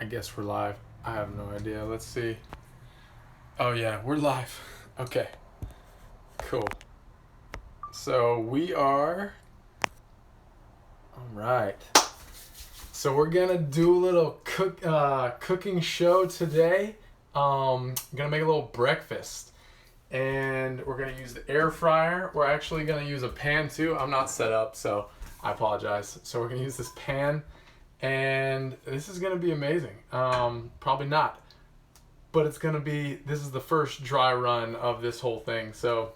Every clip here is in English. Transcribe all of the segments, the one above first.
I guess we're live. I have no idea. Let's see. Oh, yeah, we're live. Okay, cool. So we are. All right. So we're gonna do a little cooking show today. Gonna make a little breakfast, and we're gonna use the air fryer. We're actually gonna use a pan too. I'm not set up, so I apologize. So we're gonna use this pan, and this is gonna be amazing. Probably not, but it's gonna be. This is the first dry run of this whole thing, so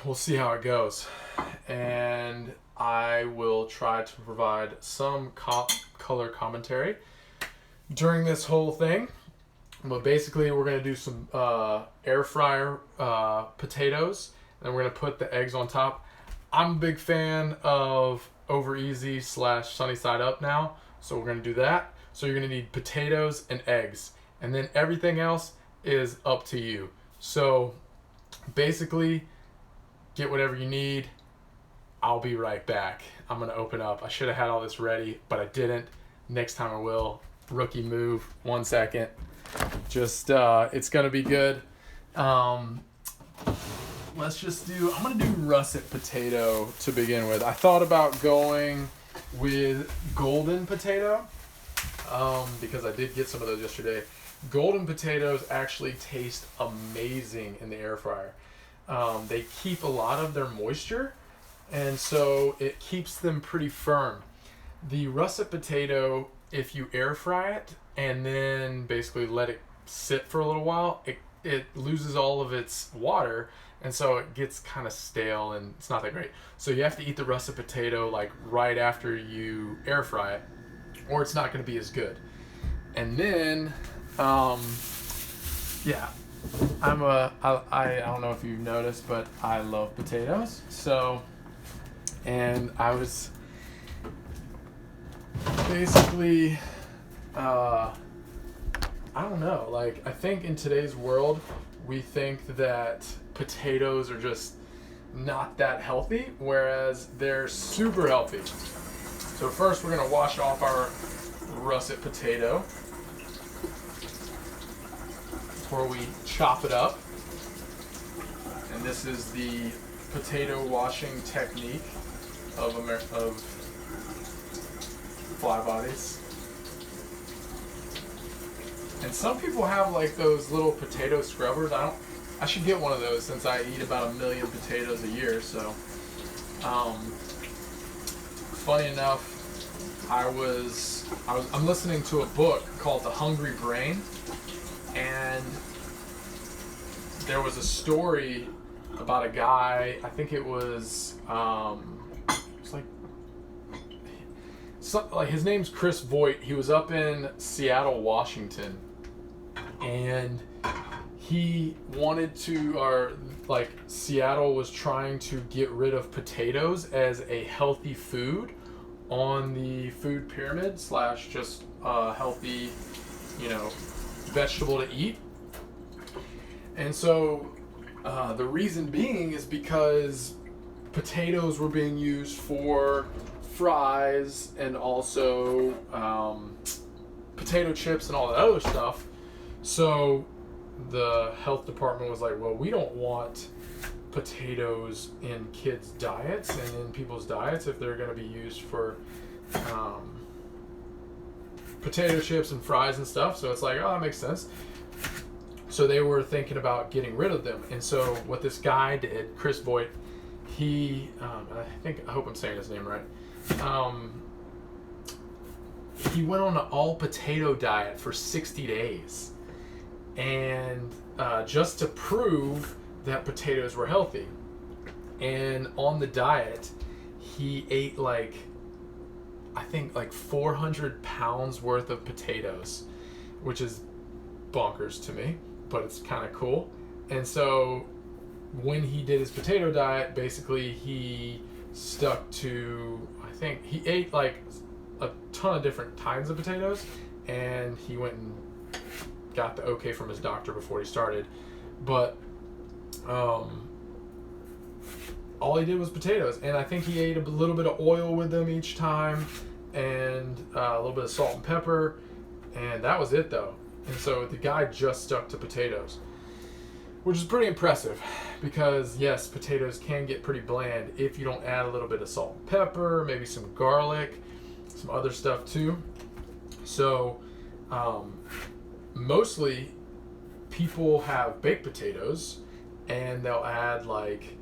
we'll see how it goes, and I will try to provide some color commentary during this whole thing. But basically, we're going to do some air fryer potatoes, and we're going to put the eggs on top. I'm a big fan of over easy / sunny side up now, so we're going to do that. So you're going to need potatoes and eggs, and then everything else is up to you. So basically, get whatever you need. I'll be right back. I'm going to open up. I should have had all this ready, but I didn't. Next time I will. Rookie move. 1 second. Just, it's going to be good. Let's just do, I'm going to do russet potato to begin with. I thought about going with golden potato because I did get some of those yesterday. Golden potatoes actually taste amazing in the air fryer. They keep a lot of their moisture, and so it keeps them pretty firm. The russet potato, if you air fry it and then basically let it sit for a little while, it loses all of its water, and so it gets kind of stale and it's not that great. So you have to eat the russet potato like right after you air fry it, or it's not going to be as good. And then, yeah. I don't know if you've noticed, but I love potatoes. So, and I was basically, I don't know, like, I think in today's world, we think that potatoes are just not that healthy, whereas they're super healthy. So first we're going to wash off our russet potato before we chop it up. And this is the potato washing technique of fly bodies. And some people have like those little potato scrubbers. I should get one of those since I eat about 1 million potatoes a year. So, funny enough, I'm listening to a book called The Hungry Brain, and there was a story about a guy. I think it was like his name's Chris Voigt. He was up in Seattle, Washington, and he wanted to, or like Seattle was trying to get rid of potatoes as a healthy food on the food pyramid / just healthy, vegetable to eat. And so the reason being is because potatoes were being used for fries and also potato chips and all that other stuff. So the health department was like, well, we don't want potatoes in kids' diets and in people's diets if they're going to be used for potato chips and fries and stuff. So it's like, oh, that makes sense. So they were thinking about getting rid of them. And so what this guy did, Chris Voigt, he, I hope I'm saying his name right. He went on an all potato diet for 60 days. And just to prove that potatoes were healthy. And on the diet, he ate like 400 pounds worth of potatoes, which is bonkers to me, but it's kind of cool. And so when he did his potato diet, basically he stuck to, I think he ate like a ton of different kinds of potatoes, and he went and got the okay from his doctor before he started. But all he did was potatoes, and I think he ate a little bit of oil with them each time, and a little bit of salt and pepper, and that was it though. And so the guy just stuck to potatoes, which is pretty impressive because yes, potatoes can get pretty bland if you don't add a little bit of salt and pepper, maybe some garlic, some other stuff too. So mostly people have baked potatoes and they'll add like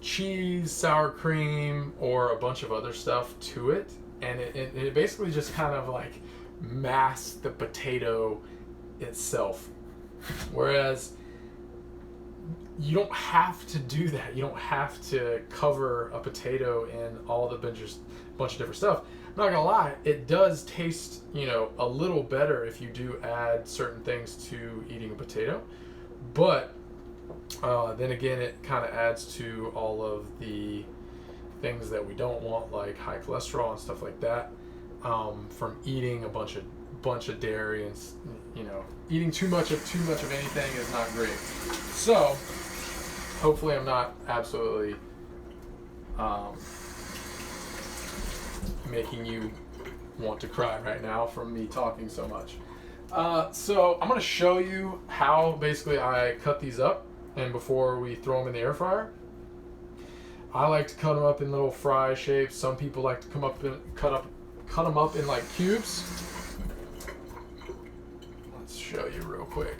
cheese, sour cream, or a bunch of other stuff to it, and it basically just kind of like masks the potato itself. Whereas you don't have to do that. You don't have to cover a potato in all the bunch of different stuff. I'm not gonna lie, it does taste, a little better if you do add certain things to eating a potato, but then again, it kind of adds to all of the things that we don't want, like high cholesterol and stuff like that, from eating a bunch of dairy, and eating too much of anything is not great. So hopefully I'm not absolutely making you want to cry right now from me talking so much. So I'm going to show you how basically I cut these up, and before we throw them in the air fryer. I like to cut them up in little fry shapes. Some people like to cut them up in like cubes. Let's show you real quick.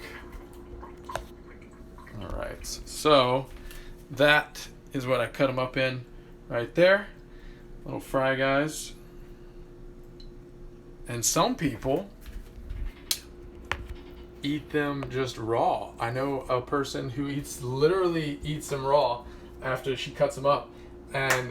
All right, so that is what I cut them up in right there. Little fry guys. And some people eat them just raw. I know a person who literally eats them raw after she cuts them up. And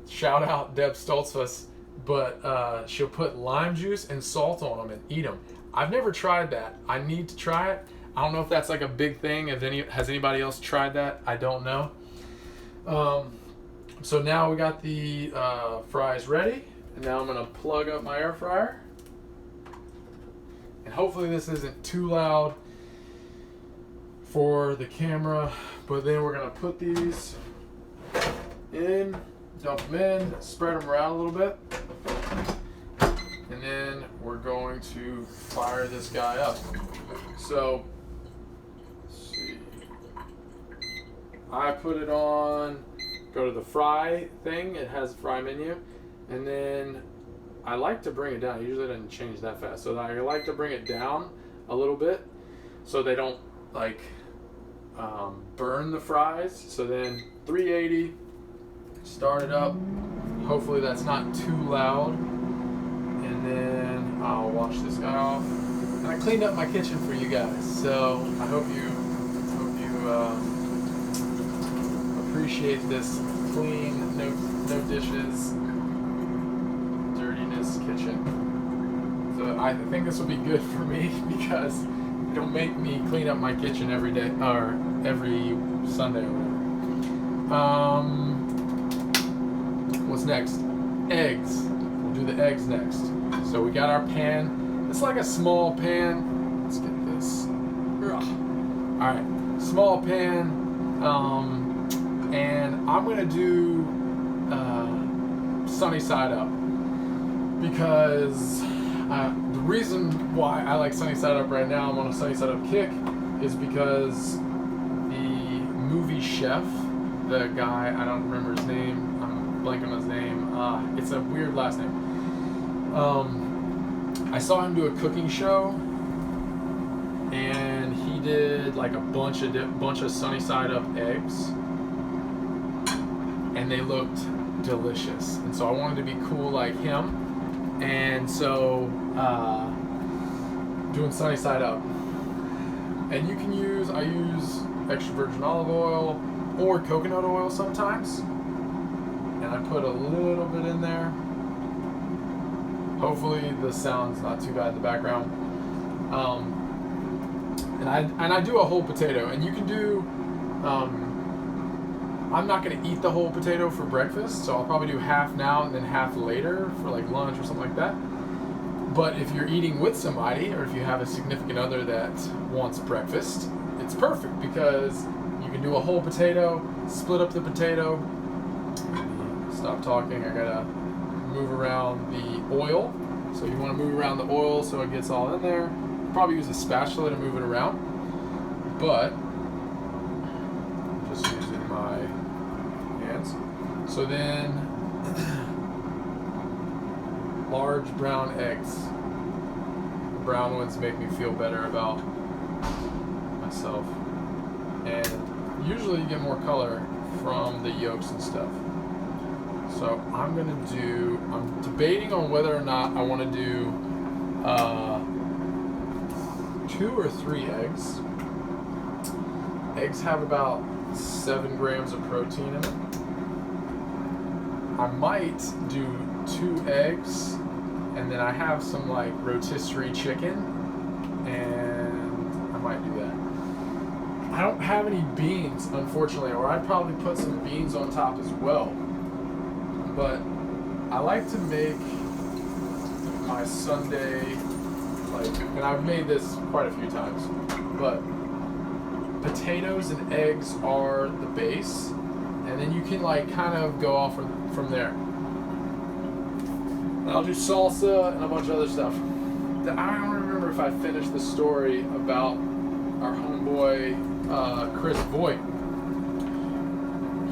shout out Deb Stoltzfus, but she'll put lime juice and salt on them and eat them. I've never tried that. I need to try it. I don't know if that's like a big thing. Has anybody else tried that? I don't know. So now we got the fries ready, and now I'm gonna plug up my air fryer. And hopefully this isn't too loud for the camera, but then we're gonna put these in, dump them in, spread them around a little bit, and then we're going to fire this guy up. So, let's see. I put it on, go to the fry thing, it has a fry menu, and then I like to bring it down. Usually it doesn't change that fast. So I like to bring it down a little bit so they don't like burn the fries. So then 380, start it up. Hopefully that's not too loud. And then I'll wash this guy off. And I cleaned up my kitchen for you guys. So I hope you appreciate this clean, no dishes, kitchen. So I think this will be good for me because it'll make me clean up my kitchen every day or every Sunday or whatever. What's next? Eggs. We'll do the eggs next. So we got our pan. It's like a small pan. Let's get this. All right, small pan. And I'm gonna do sunny side up. Because the reason why I like sunny side up right now, I'm on a sunny side up kick, is because the movie Chef, the guy, I don't remember his name, I'm blanking on his name, it's a weird last name. I saw him do a cooking show, and he did like a bunch of sunny side up eggs, and they looked delicious. And so I wanted to be cool like him. And so, doing sunny side up. And you can I use extra virgin olive oil or coconut oil sometimes. And I put a little bit in there. Hopefully the sound's not too bad in the background. And I do a whole potato, and you can do, I'm not going to eat the whole potato for breakfast, so I'll probably do half now and then half later for like lunch or something like that. But if you're eating with somebody, or if you have a significant other that wants breakfast, it's perfect because you can do a whole potato, split up the potato. Stop talking, I gotta move around the oil. So you want to move around the oil so it gets all in there. Probably use a spatula to move it around, but just using my hands. So then, large brown eggs. The brown ones make me feel better about myself, and usually you get more color from the yolks and stuff. So I'm debating on whether or not I want to do 2 or 3 eggs. Eggs have about 7 grams of protein in them. I might do 2 eggs, and then I have some like rotisserie chicken, and I might do that. I don't have any beans, unfortunately, or I'd probably put some beans on top as well. But I like to make my Sunday, and I've made this quite a few times, but potatoes and eggs are the base, and then you can kind of go off from there. And I'll do salsa and a bunch of other stuff. I don't remember if I finished the story about our homeboy Chris Voigt.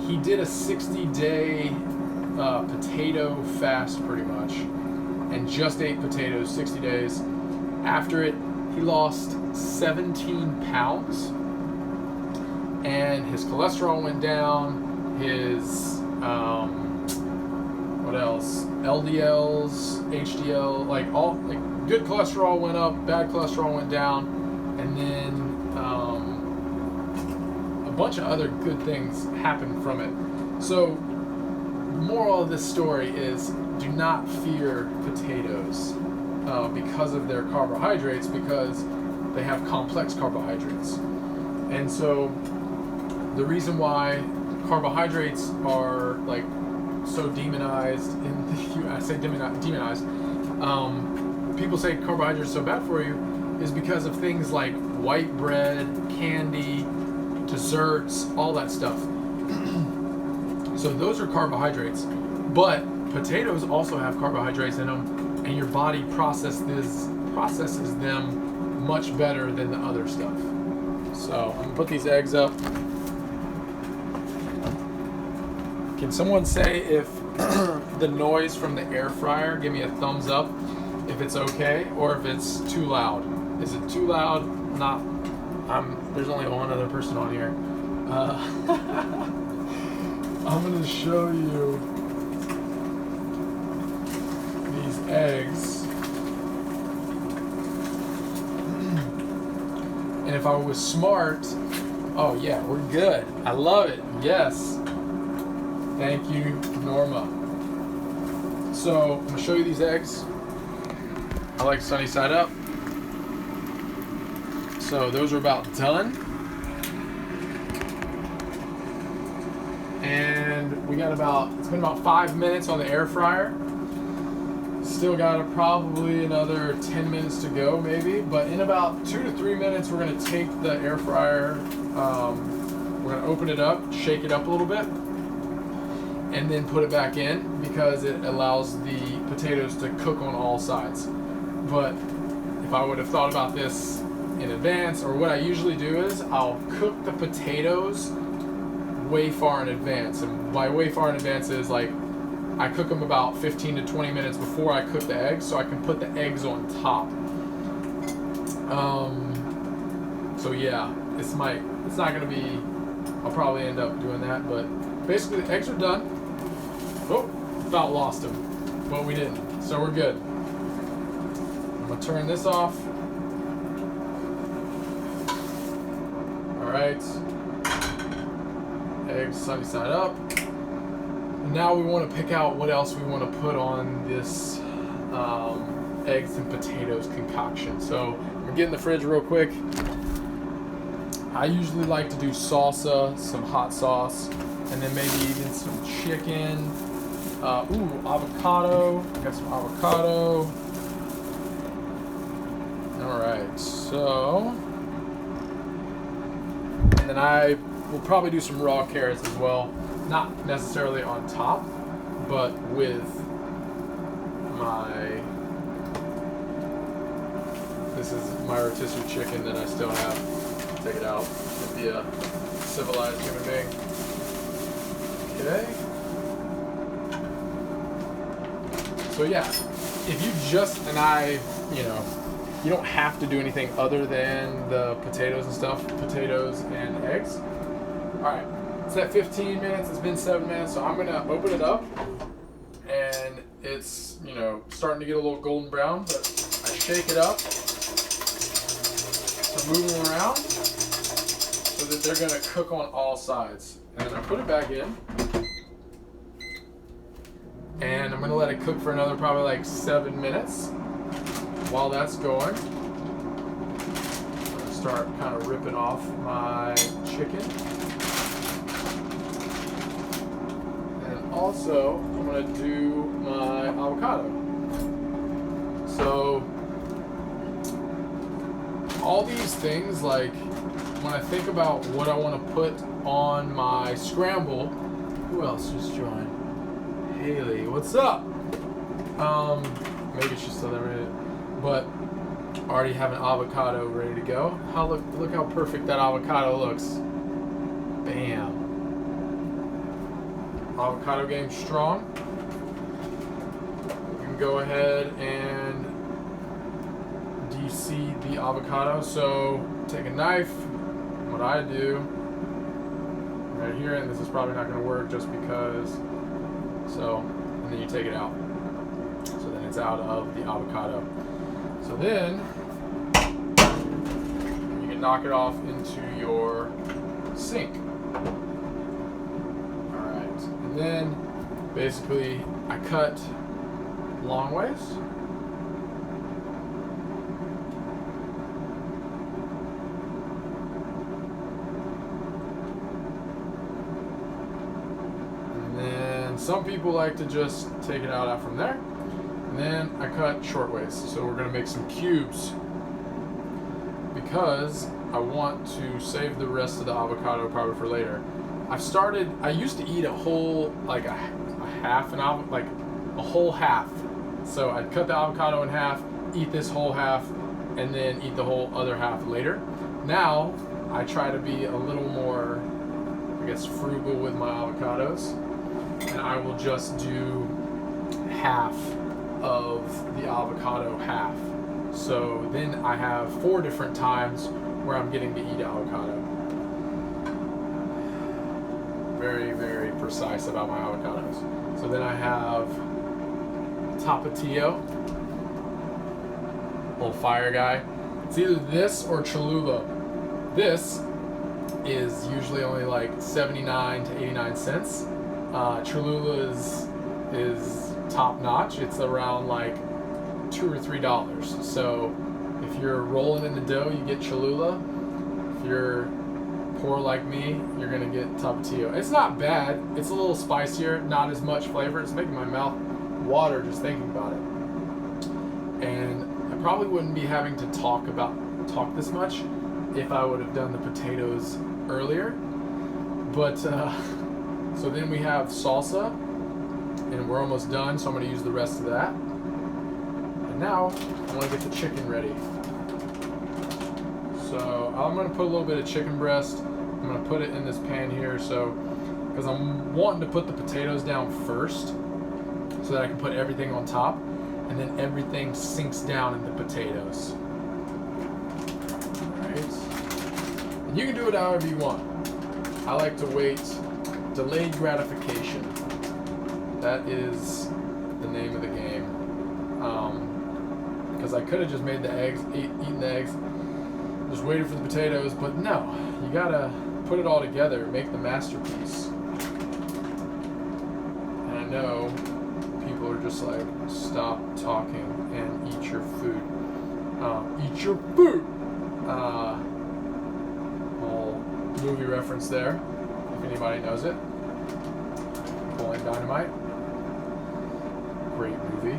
He did a 60-day potato fast pretty much, and just ate potatoes 60 days. After it, he lost 17 pounds, and his cholesterol went down, his what else, LDLs, HDL, good cholesterol went up, bad cholesterol went down, and then a bunch of other good things happened from it. So moral of this story is, do not fear potatoes because of their carbohydrates, because they have complex carbohydrates. And so the reason why carbohydrates are so demonized in the I say demonized, people say carbohydrates are so bad for you is because of things like white bread, candy, desserts, all that stuff. So those are carbohydrates, but potatoes also have carbohydrates in them, and your body processes them much better than the other stuff. So I'm gonna put these eggs up. Can someone say if the noise from the air fryer, give me a thumbs up if it's okay, or if it's too loud? Is it too loud? Not. There's only one other person on here. I'm gonna show you these eggs, and if I was smart, oh yeah, we're good. I love it. Yes. Thank you, Norma. So I'm gonna show you these eggs. I like sunny side up. So those are about done. And it's been about 5 minutes on the air fryer. Still got probably another 10 minutes to go maybe, but in about 2 to 3 minutes we're gonna take the air fryer, we're gonna open it up, shake it up a little bit, and then put it back in, because it allows the potatoes to cook on all sides. But if I would have thought about this in advance, or what I usually do is I'll cook the potatoes way far in advance. And by way far in advance is I cook them about 15 to 20 minutes before I cook the eggs, so I can put the eggs on top. So yeah, it's not gonna be, I'll probably end up doing that, but basically the eggs are done. Oh, about lost them, but we didn't, so we're good. I'm gonna turn this off. All right, eggs sunny side up. Now we want to pick out what else we want to put on this eggs and potatoes concoction. So I'm gonna get in the fridge real quick. I usually like to do salsa, some hot sauce, and then maybe even some chicken. Avocado. Got some avocado. All right, so, and then I will probably do some raw carrots as well. Not necessarily on top, but with this is my rotisserie chicken that I still have. Take it out and be a civilized human being. Okay. So yeah, if you just, you don't have to do anything other than the potatoes and stuff, potatoes and eggs. Alright, it's at 15 minutes, it's been 7 minutes, so I'm gonna open it up, and it's, starting to get a little golden brown, but I shake it up, so move them around, so that they're gonna cook on all sides. And then I put it back in, and I'm gonna let it cook for another probably like 7 minutes. While that's going, I'm gonna start kind of ripping off my chicken. And also, I'm gonna do my avocado. So, all these things, like, when I think about what I want to put on my scramble, who else just joined? Haley, what's up? Maybe she's still there, but I already have an avocado ready to go. Look how perfect that avocado looks. Bam. Avocado game strong. We can go ahead and de-seed the avocado. So take a knife. What I do right here, and this is probably not going to work just because. So, and then you take it out. So then it's out of the avocado. So then you can knock it off into your sink. Alright. And then basically I cut long ways. And then some people like to just take it out from there. And then I cut short ways, so we're going to make some cubes because I want to save the rest of the avocado probably for later. I used to eat a whole, like a half an avocado, like a whole half. So I'd cut the avocado in half, eat this whole half, and then eat the whole other half later. Now I try to be a little more, I guess, frugal with my avocados, and I will just do half of the avocado half. So then I have 4 different times where I'm getting to eat avocado. Very, very precise about my avocados. So then I have Tapatio, old fire guy. It's either this or Cholula. This is usually only like 79 to 89 cents. Cholula is top notch. It's around like $2 or $3. So if you're rolling in the dough, you get Cholula. If you're poor like me, you're gonna get Tapatio. It's not bad. It's a little spicier, not as much flavor. It's making my mouth water just thinking about it. And I probably wouldn't be having to talk this much if I would have done the potatoes earlier. But so then we have salsa, and we're almost done, so I'm going to use the rest of that. And now I want to get the chicken ready. So I'm going to put a little bit of chicken breast. I'm going to put it in this pan here, because I'm wanting to put the potatoes down first so that I can put everything on top, and then everything sinks down in the potatoes. Alright. And you can do it however you want. I like to wait. Delayed gratification. That is the name of the game. Because I could have just made the eggs, eaten the eggs, just waited for the potatoes, but no. You gotta put it all together, make the masterpiece. And I know people are just like, stop talking and eat your food. Eat your food! Little movie reference there, if anybody knows it. Napoleon Dynamite. Great movie.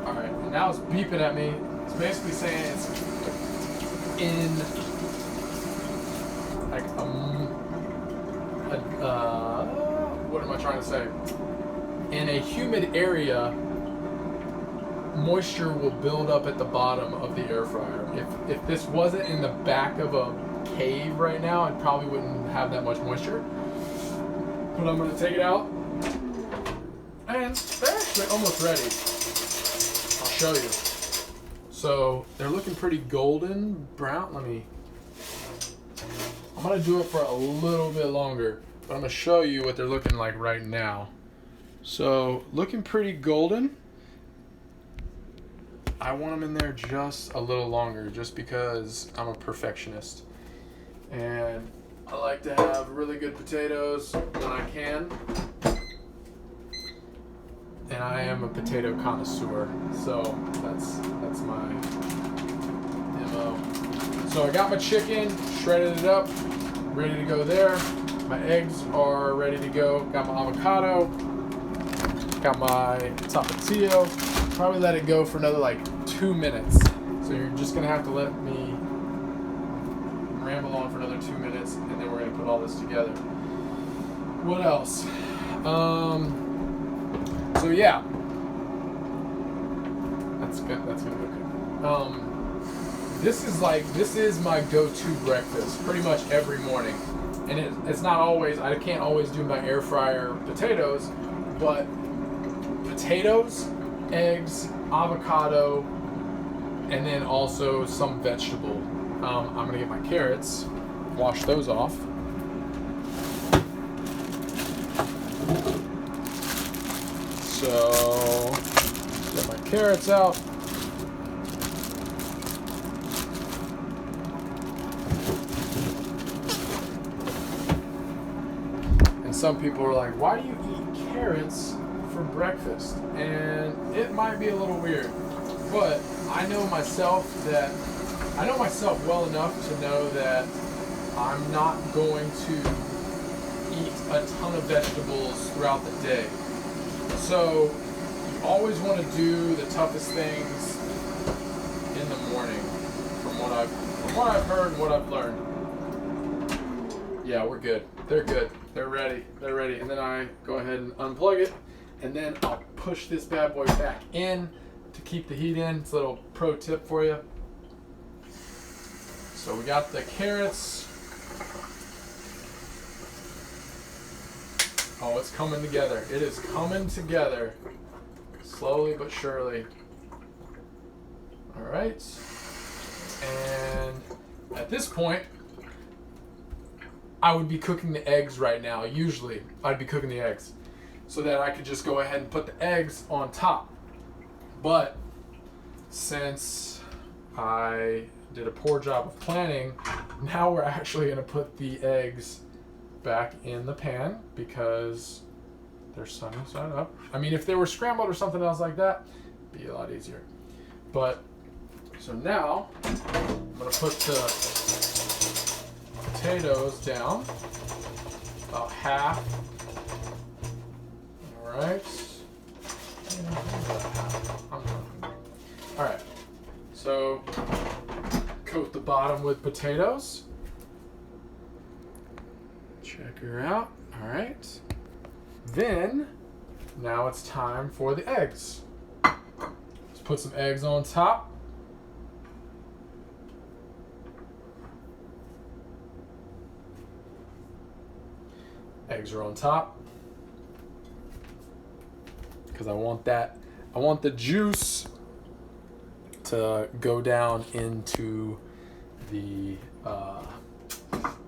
Alright, and now it's beeping at me. It's basically saying it's in like what am I trying to say? In a humid area moisture will build up at the bottom of the air fryer. If this wasn't in the back of a cave right now, it probably wouldn't have that much moisture. But I'm gonna take it out, and they're actually almost ready. I'll show you. So they're looking pretty golden brown. I'm gonna do it for a little bit longer, but I'm gonna show you what they're looking like right now. So looking pretty golden. I want them in there just a little longer, just because I'm a perfectionist. And I like to have really good potatoes when I can. And I am a potato connoisseur, so that's my MO. So I got my chicken, shredded it up, ready to go there. My eggs are ready to go. Got my avocado, got my tapatio. Probably let it go for another like 2 minutes. So you're just gonna have to let me ramble on for another 2 minutes, and then we're gonna put all this together. What else? So yeah, that's good. That's gonna go good. This is my go-to breakfast pretty much every morning, and it's not always. I can't always do my air fryer potatoes, but potatoes, eggs, avocado, and then also some vegetable. I'm gonna get my carrots, wash those off. So, get my carrots out. And some people are like, why do you eat carrots for breakfast? And it might be a little weird, but I know myself well enough to know that I'm not going to eat a ton of vegetables throughout the day. So you always want to do the toughest things in the morning, from what I've heard and what I've learned. Yeah, we're good. They're good. They're ready. They're ready. And then I go ahead and unplug it, and then I'll push this bad boy back in to keep the heat in. It's a little pro tip for you. So we got the carrots. Oh, it's coming together. It is coming together. Slowly but surely. All right. And at this point, I would be cooking the eggs right now. Usually, I'd be cooking the eggs so that I could just go ahead and put the eggs on top. But since I did a poor job of planning, now we're actually going to put the eggs back in the pan because they're sunny side up. I mean, if they were scrambled or something else like that, it'd be a lot easier. But so now I'm going to put the potatoes down, about half. All right. All right. So coat the bottom with potatoes. Check her out. All right. Then, now it's time for the eggs. Let's put some eggs on top. Eggs are on top because I want the juice to go down into the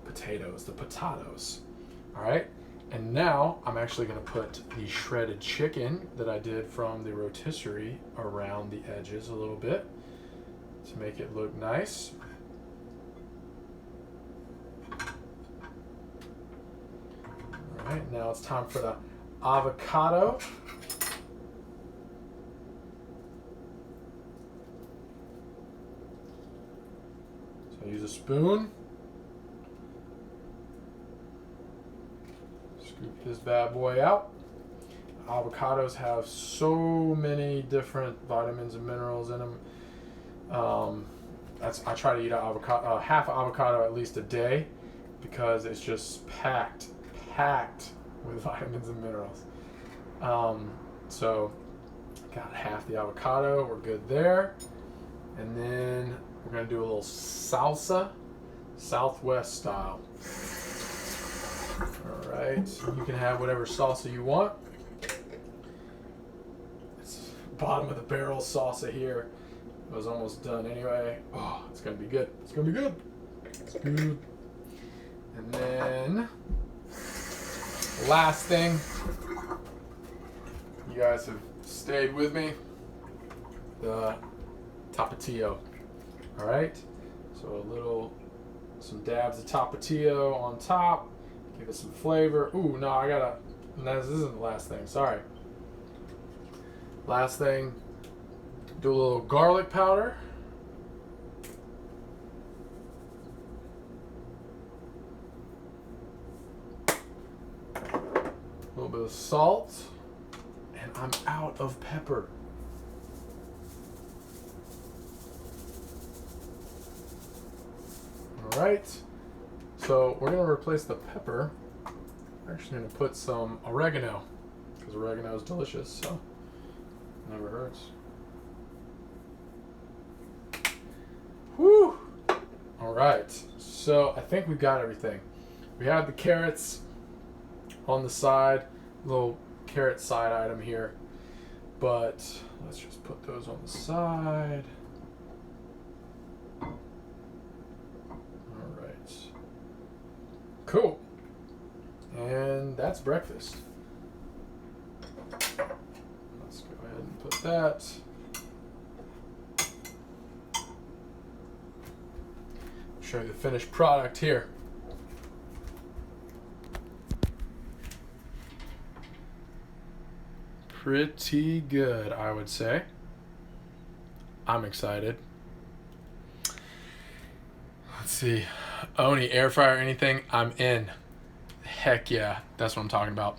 potatoes. All right. And now I'm actually going to put the shredded chicken that I did from the rotisserie around the edges a little bit to make it look nice. All right, now it's time for the avocado. So I use a spoon. Scoop this bad boy out. Avocados have so many different vitamins and minerals in them. I try to eat half avocado at least a day because it's just packed with vitamins and minerals. So Got half the avocado. We're good there. And then we're going to do a little salsa, Southwest style. All right. You can have whatever salsa you want. It's bottom of the barrel salsa here. It was almost done anyway. Oh, it's going to be good. It's going to be good. It's good. And then, last thing. You guys have stayed with me. The tapatio. All right. So some dabs of tapatio on top. Give it some flavor. Ooh, no, this isn't the last thing. Sorry. Last thing. Do a little garlic powder. A little bit of salt. And I'm out of pepper. All right. So we're going to replace the pepper. I'm actually going to put some oregano because oregano is delicious, so it never hurts. Whew. All right. So I think we've got everything. We have the carrots on the side, little carrot side item here, but let's just put those on the side. All right. Cool. And that's breakfast. Let's go ahead and put that. Show you the finished product here. Pretty good, I would say. I'm excited. Let's see. Oni, air fryer or anything? I'm in. Heck yeah, that's what I'm talking about.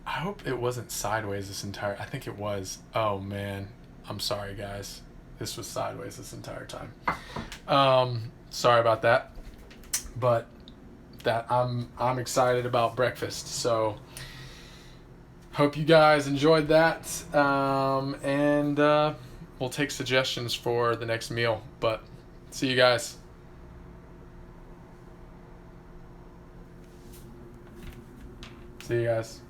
I hope it wasn't sideways this entire. I think it was. Oh man, I'm sorry guys. This was sideways this entire time. Sorry about that. But I'm excited about breakfast. So hope you guys enjoyed that. And we'll take suggestions for the next meal. But see you guys. See you guys.